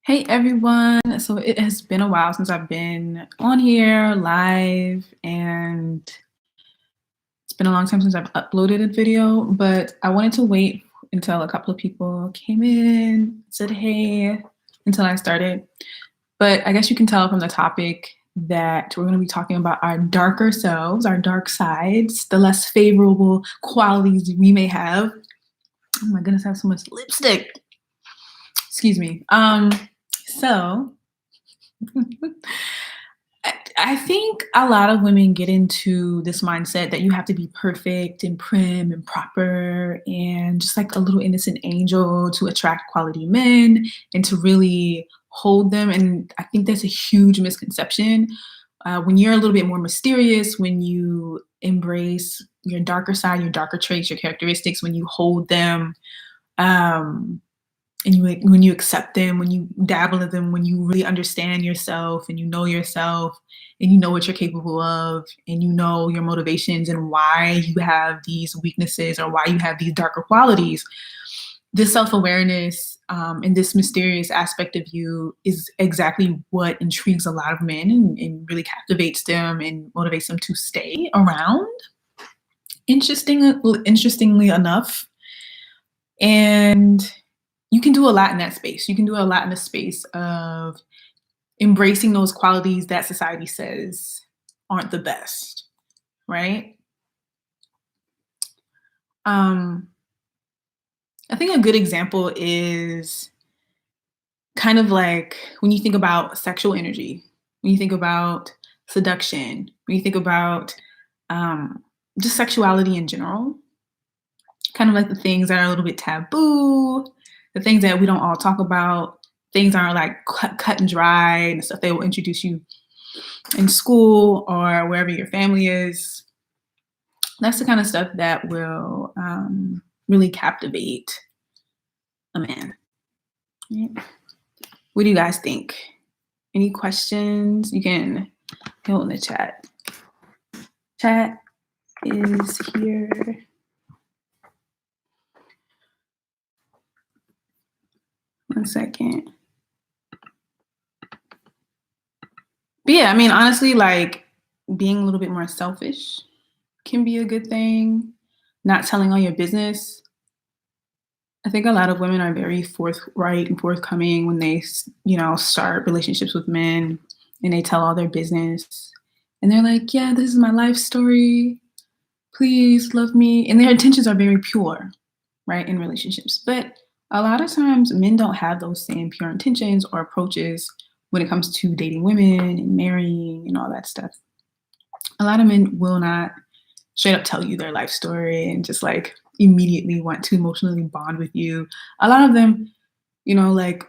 Hey everyone. So it has been a while since I've been on here live, and it's been a long time since I've uploaded a video, but I wanted to wait until a couple of people came in, said hey, until I started. But I guess you can tell from the topic that we're going to be talking about our darker selves, our dark sides, the less favorable qualities we may have. Oh my goodness, I have so much lipstick. Excuse me. So I think a lot of women get into this mindset that you have to be perfect and prim and proper and just like a little innocent angel to attract quality men and to really hold them. And I think that's a huge misconception. When you're a little bit more mysterious, when you embrace your darker side, your darker traits, your characteristics, when you hold them, um, and when you accept them, when you dabble in them, when you really understand yourself and you know yourself and you know what you're capable of and you know your motivations and why you have these weaknesses or why you have these darker qualities, this self-awareness and this mysterious aspect of you is exactly what intrigues a lot of men and really captivates them and motivates them to stay around. Interestingly enough, and you can do a lot in that space. You can do a lot in the space of embracing those qualities that society says aren't the best, right? Um, I think a good example is kind of like when you think about sexual energy, when you think about seduction, when you think about um, just sexuality in general, kind of like the things that are a little bit taboo, the things that we don't all talk about, things aren't like cut and dry and stuff they will introduce you in school or wherever your family is. That's the kind of stuff that will really captivate a man. Right? What do you guys think? Any questions? You can go in the chat. Chat is here. One second. But yeah, I mean, honestly, like being a little bit more selfish can be a good thing. Not telling all your business. I think a lot of women are very forthright and forthcoming when they, start relationships with men and they tell all their business. And they're like, yeah, this is my life story. Please love me. And their intentions are very pure, right, in relationships. But a lot of times men don't have those same pure intentions or approaches when it comes to dating women and marrying and all that stuff. A lot of men will not straight up tell you their life story and just like immediately want to emotionally bond with you. A lot of them, like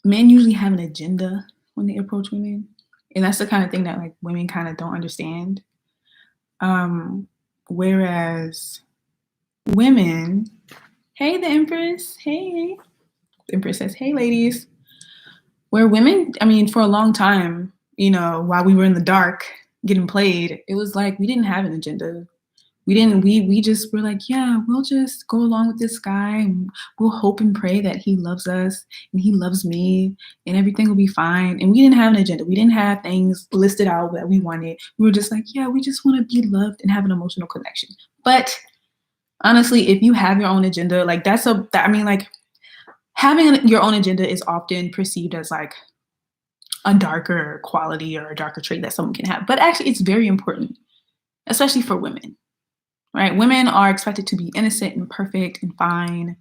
men usually have an agenda when they approach women. And that's the kind of thing that like women kind of don't understand. Whereas women, hey, the Empress, hey, the Empress says, hey, ladies. Where women, I mean, for a long time, while we were in the dark getting played, it was like we didn't have an agenda. We just were like, yeah, we'll just go along with this guy and we'll hope and pray that he loves us and he loves me and everything will be fine. And we didn't have an agenda. We didn't have things listed out that we wanted. We were just like, yeah, we just want to be loved and have an emotional connection. But honestly, if you have your own agenda, like like having your own agenda is often perceived as like a darker quality or a darker trait that someone can have. But actually, it's very important, especially for women, right? Women are expected to be innocent and perfect and fine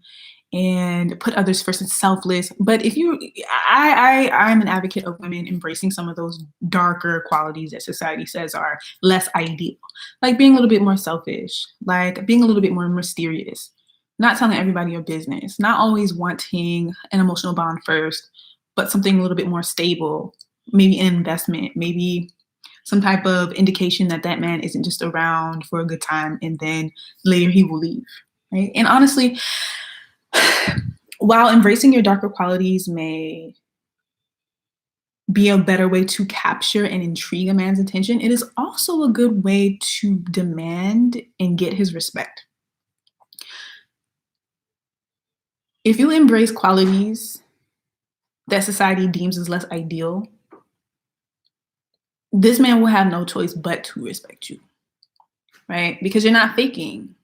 and put others first and selfless. But I'm an advocate of women embracing some of those darker qualities that society says are less ideal, like being a little bit more selfish, like being a little bit more mysterious, not telling everybody your business, not always wanting an emotional bond first, but something a little bit more stable, maybe an investment, maybe some type of indication that that man isn't just around for a good time and then later he will leave, right? And honestly, while embracing your darker qualities may be a better way to capture and intrigue a man's attention, it is also a good way to demand and get his respect. If you embrace qualities that society deems as less ideal, this man will have no choice but to respect you, right? Because you're not faking.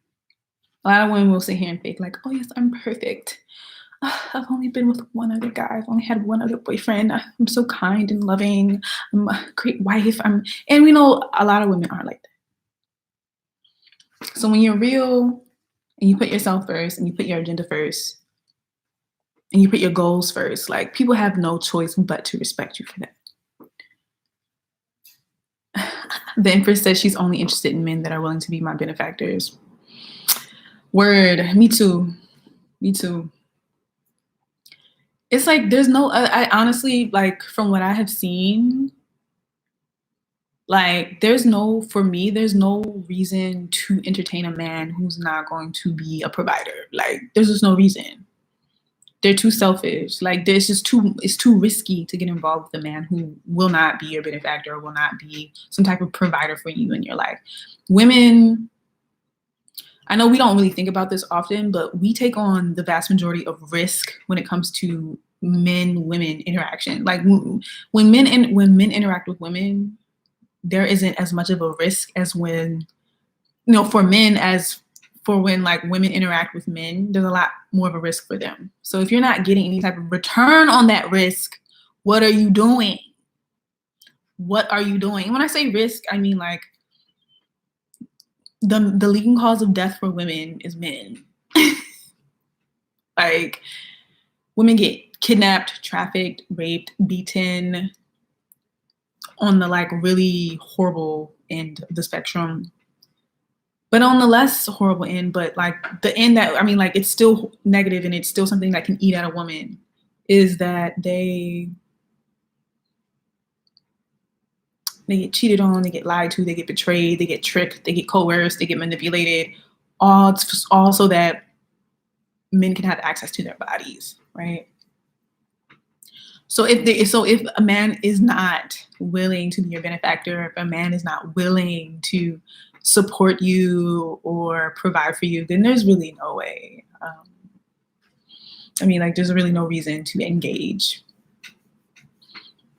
A lot of women will sit here and fake, like, oh, yes, I'm perfect. I've only been with one other guy. I've only had one other boyfriend. I'm so kind and loving. I'm a great wife. And we know a lot of women aren't like that. So when you're real and you put yourself first and you put your agenda first and you put your goals first, like, people have no choice but to respect you for that. The Empress says she's only interested in men that are willing to be my benefactors. Word. Me too. Me too. It's like there's no, I honestly, like, from what I have seen, like, for me, there's no reason to entertain a man who's not going to be a provider. Like, there's just no reason. They're too selfish. Like, it's too risky to get involved with a man who will not be your benefactor or will not be some type of provider for you in your life. Women, I know we don't really think about this often, but we take on the vast majority of risk when it comes to men-women interaction. Like, when men interact with women, there isn't as much of a risk as when, for men as for when, like, women interact with men. There's a lot more of a risk for them. So if you're not getting any type of return on that risk, what are you doing? What are you doing? And when I say risk, I mean, like, the leading cause of death for women is men. Like, women get kidnapped, trafficked, raped, beaten on the, like, really horrible end of the spectrum. But on the less horrible end, but, like, the end that, I mean, like, it's still negative and it's still something that can eat at a woman, is that they get cheated on, they get lied to, they get betrayed, they get tricked, they get coerced, they get manipulated, all so that men can have access to their bodies, right? So if a man is not willing to be your benefactor, if a man is not willing to support you or provide for you, then there's really no way. I mean, like, there's really no reason to engage.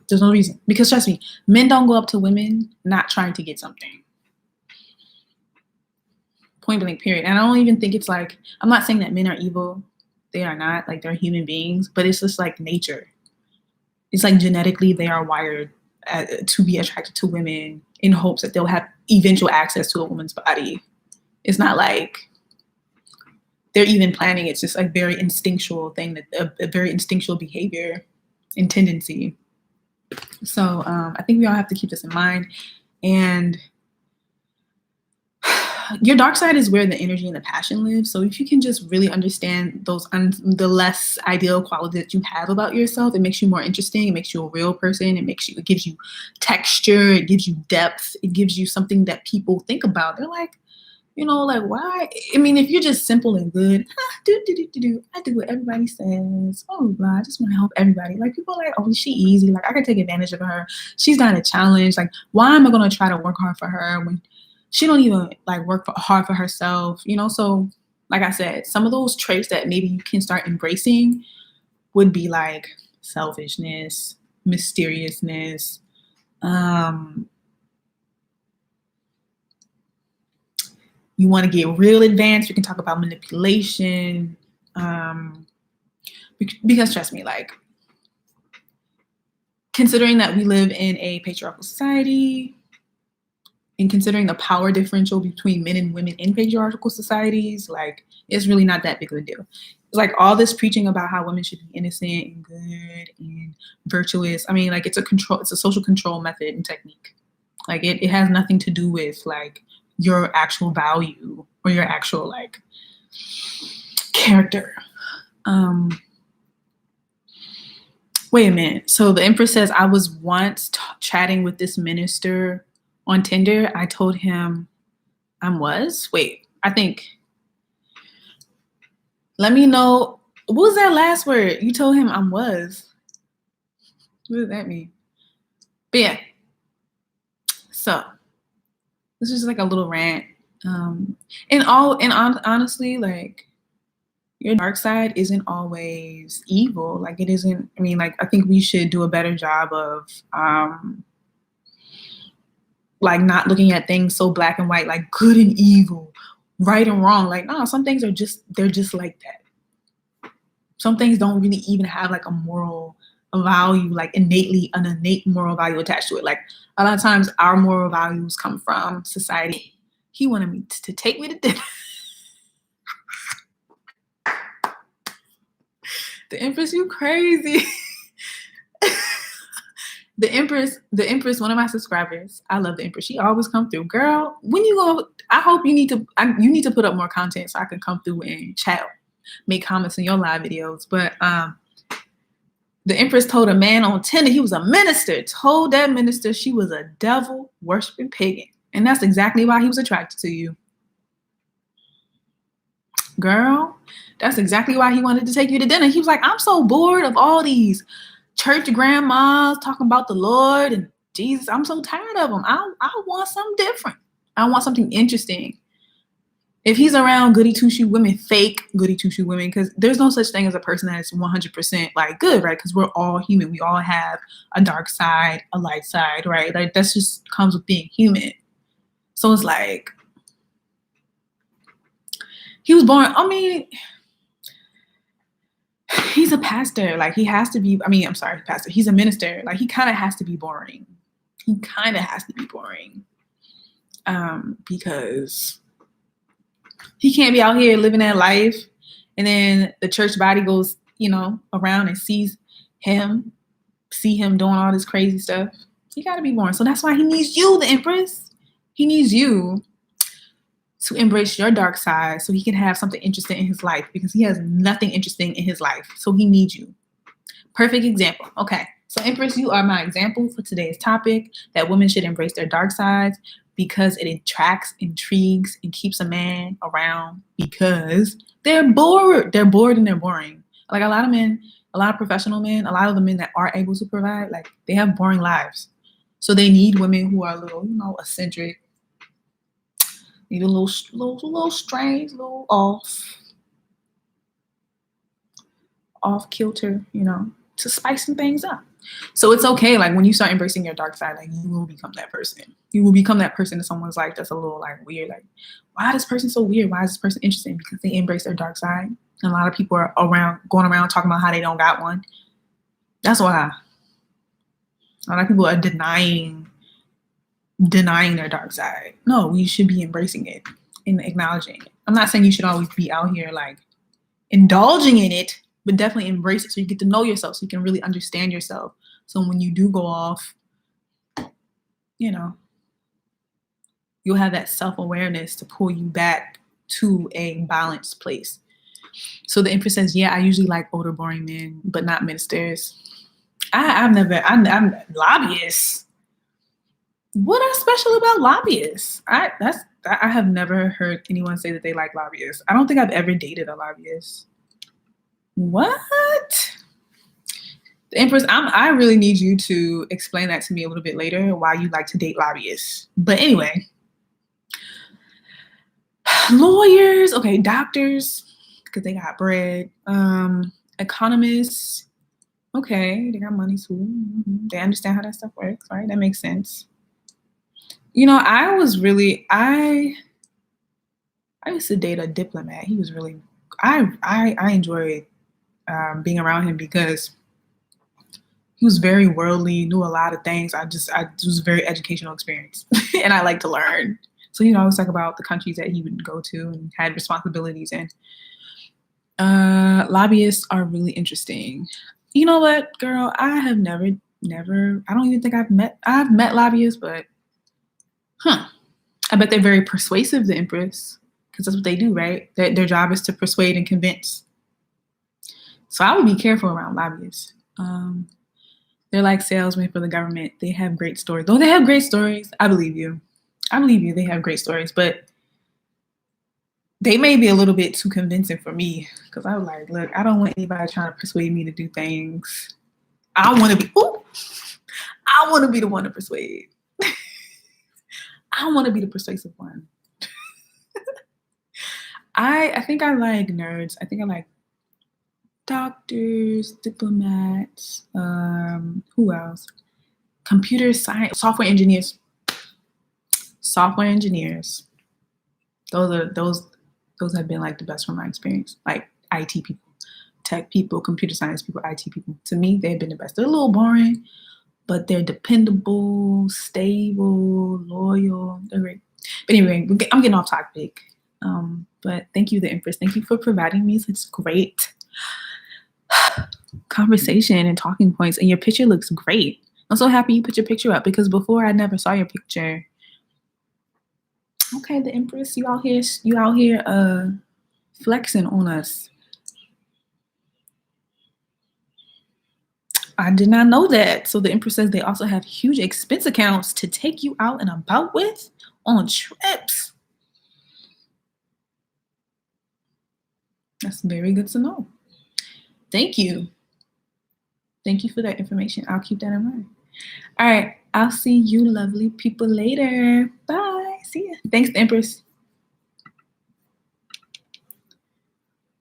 There's no reason. Because trust me, men don't go up to women not trying to get something. Point blank, period. And I don't even think it's like, I'm not saying that men are evil. They are not. Like, they're human beings. But it's just like nature. It's like genetically they are wired to be attracted to women in hopes that they'll have eventual access to a woman's body. It's not like they're even planning. It's just a very instinctual thing, that a very instinctual behavior and tendency. So I think we all have to keep this in mind. And your dark side is where the energy and the passion live. So if you can just really understand those the less ideal qualities that you have about yourself, it makes you more interesting. It makes you a real person. It gives you texture. It gives you depth. It gives you something that people think about. They're like, like, why? I mean, if you're just simple and good, I do what everybody says. Oh, blah, I just want to help everybody. Like, people are like, oh, she easy. Like, I can take advantage of her. She's not a challenge. Like, why am I going to try to work hard for her when she don't even, like, work hard for herself? So, like I said, some of those traits that maybe you can start embracing would be like selfishness, mysteriousness, you want to get real advanced, we can talk about manipulation. Because trust me, like, considering that we live in a patriarchal society and considering the power differential between men and women in patriarchal societies, like, it's really not that big of a deal. It's like all this preaching about how women should be innocent and good and virtuous. I mean, like, it's a social control method and technique. Like, it has nothing to do with, like, your actual value or your actual, like, character. Wait a minute. So the Empress says, I was once chatting with this minister on Tinder. I told him let me know. What was that last word? You told him I was. What does that mean? But yeah. So this is like a little rant. And honestly, like, your dark side isn't always evil. Like it isn't, I mean, like I think we should do a better job of like not looking at things so black and white, like good and evil, right and wrong. Like, no, some things are just, they're just like that. Some things don't really even have like a moral value, like an innate moral value attached to it. Like a lot of times our moral values come from society. He wanted me to take me to dinner. The Empress, you crazy. The Empress, one of my subscribers. I love the Empress. She always come through. Girl, when you go, I hope you need to put up more content so I can come through and chat, make comments in your live videos. But the Empress told a man on Tinder, he was a minister, told that minister she was a devil worshiping pagan. And that's exactly why he was attracted to you. Girl, that's exactly why he wanted to take you to dinner. He was like, I'm so bored of all these church grandmas talking about the Lord and Jesus. I'm so tired of them. I want something different. I want something interesting. If he's around goody two-shoe women, fake goody two-shoe women, because there's no such thing as a person that's 100% like good, right? Because we're all human. We all have a dark side, a light side, right? Like that's just comes with being human. So it's like, he was born, I mean, he's a pastor. Like he has to be, pastor. He's a minister. Like he kind of has to be boring. Because he can't be out here living that life. And then the church body goes, around and see him doing all this crazy stuff. He got to be boring. So that's why he needs you, the Empress. He needs you to embrace your dark side so he can have something interesting in his life, because he has nothing interesting in his life. So he needs you. Perfect example. Okay. So Empress, you are my example for today's topic, that women should embrace their dark sides because it attracts, intrigues, and keeps a man around, because they're bored. They're bored and they're boring. Like a lot of men, a lot of professional men, a lot of the men that are able to provide, like they have boring lives. So they need women who are a little, eccentric, need a little strange, a little off kilter, to spice some things up. So it's okay. Like when you start embracing your dark side, like you will become that person. You will become that person in someone's life that's a little like weird. Like, why is this person so weird? Why is this person interesting? Because they embrace their dark side. And a lot of people are going around talking about how they don't got one. That's why. A lot of people are denying their dark side. No, we should be embracing it and acknowledging it. I'm not saying you should always be out here like indulging in it, but definitely embrace it so you get to know yourself, so you can really understand yourself. So when you do go off, you'll have that self-awareness to pull you back to a balanced place. So the Empress says, yeah, I usually like older, boring men, but not ministers. I'm lobbyists. What is special about lobbyists? I have never heard anyone say that they like lobbyists. I don't think I've ever dated a lobbyist. What? The Empress, I really need you to explain that to me a little bit later, why you like to date lobbyists. But anyway, lawyers, okay, doctors, because they got bread. Economists, okay, they got money too. They understand how that stuff works, right? That makes sense. I used to date a diplomat. He was really, I enjoyed being around him because he was very worldly, knew a lot of things. It was a very educational experience and I like to learn. So, I always talk about the countries that he would go to and had responsibilities in. Lobbyists are really interesting. You know what, girl? I have never, I don't even think I've met lobbyists, but I bet they're very persuasive, the Empress, because that's what they do, right? Their job is to persuade and convince. So I would be careful around lobbyists. They're like salesmen for the government. They have great stories. Though they have great stories, I believe you. They have great stories, but they may be a little bit too convincing for me, because I was like, look, I don't want anybody trying to persuade me to do things. I want to be the one to persuade. I want to be the persuasive one. I think I like nerds. I think I like doctors, diplomats, who else? Computer science, software engineers. Software engineers. Those have been like the best from my experience. Like IT people, tech people, computer science people, IT people. To me, they've been the best. They're a little boring, but they're dependable, stable, loyal. They're great. But anyway, I'm getting off topic. But thank you, the Empress. Thank you for providing me such great conversation and talking points. And your picture looks great. I'm so happy you put your picture up because before I never saw your picture. Okay, the Empress, you out here flexing on us. I did not know that. So the Empress says they also have huge expense accounts to take you out and about with on trips. That's very good to know. Thank you. Thank you for that information. I'll keep that in mind. All right. I'll see you lovely people later. Bye. See ya. Thanks, Empress.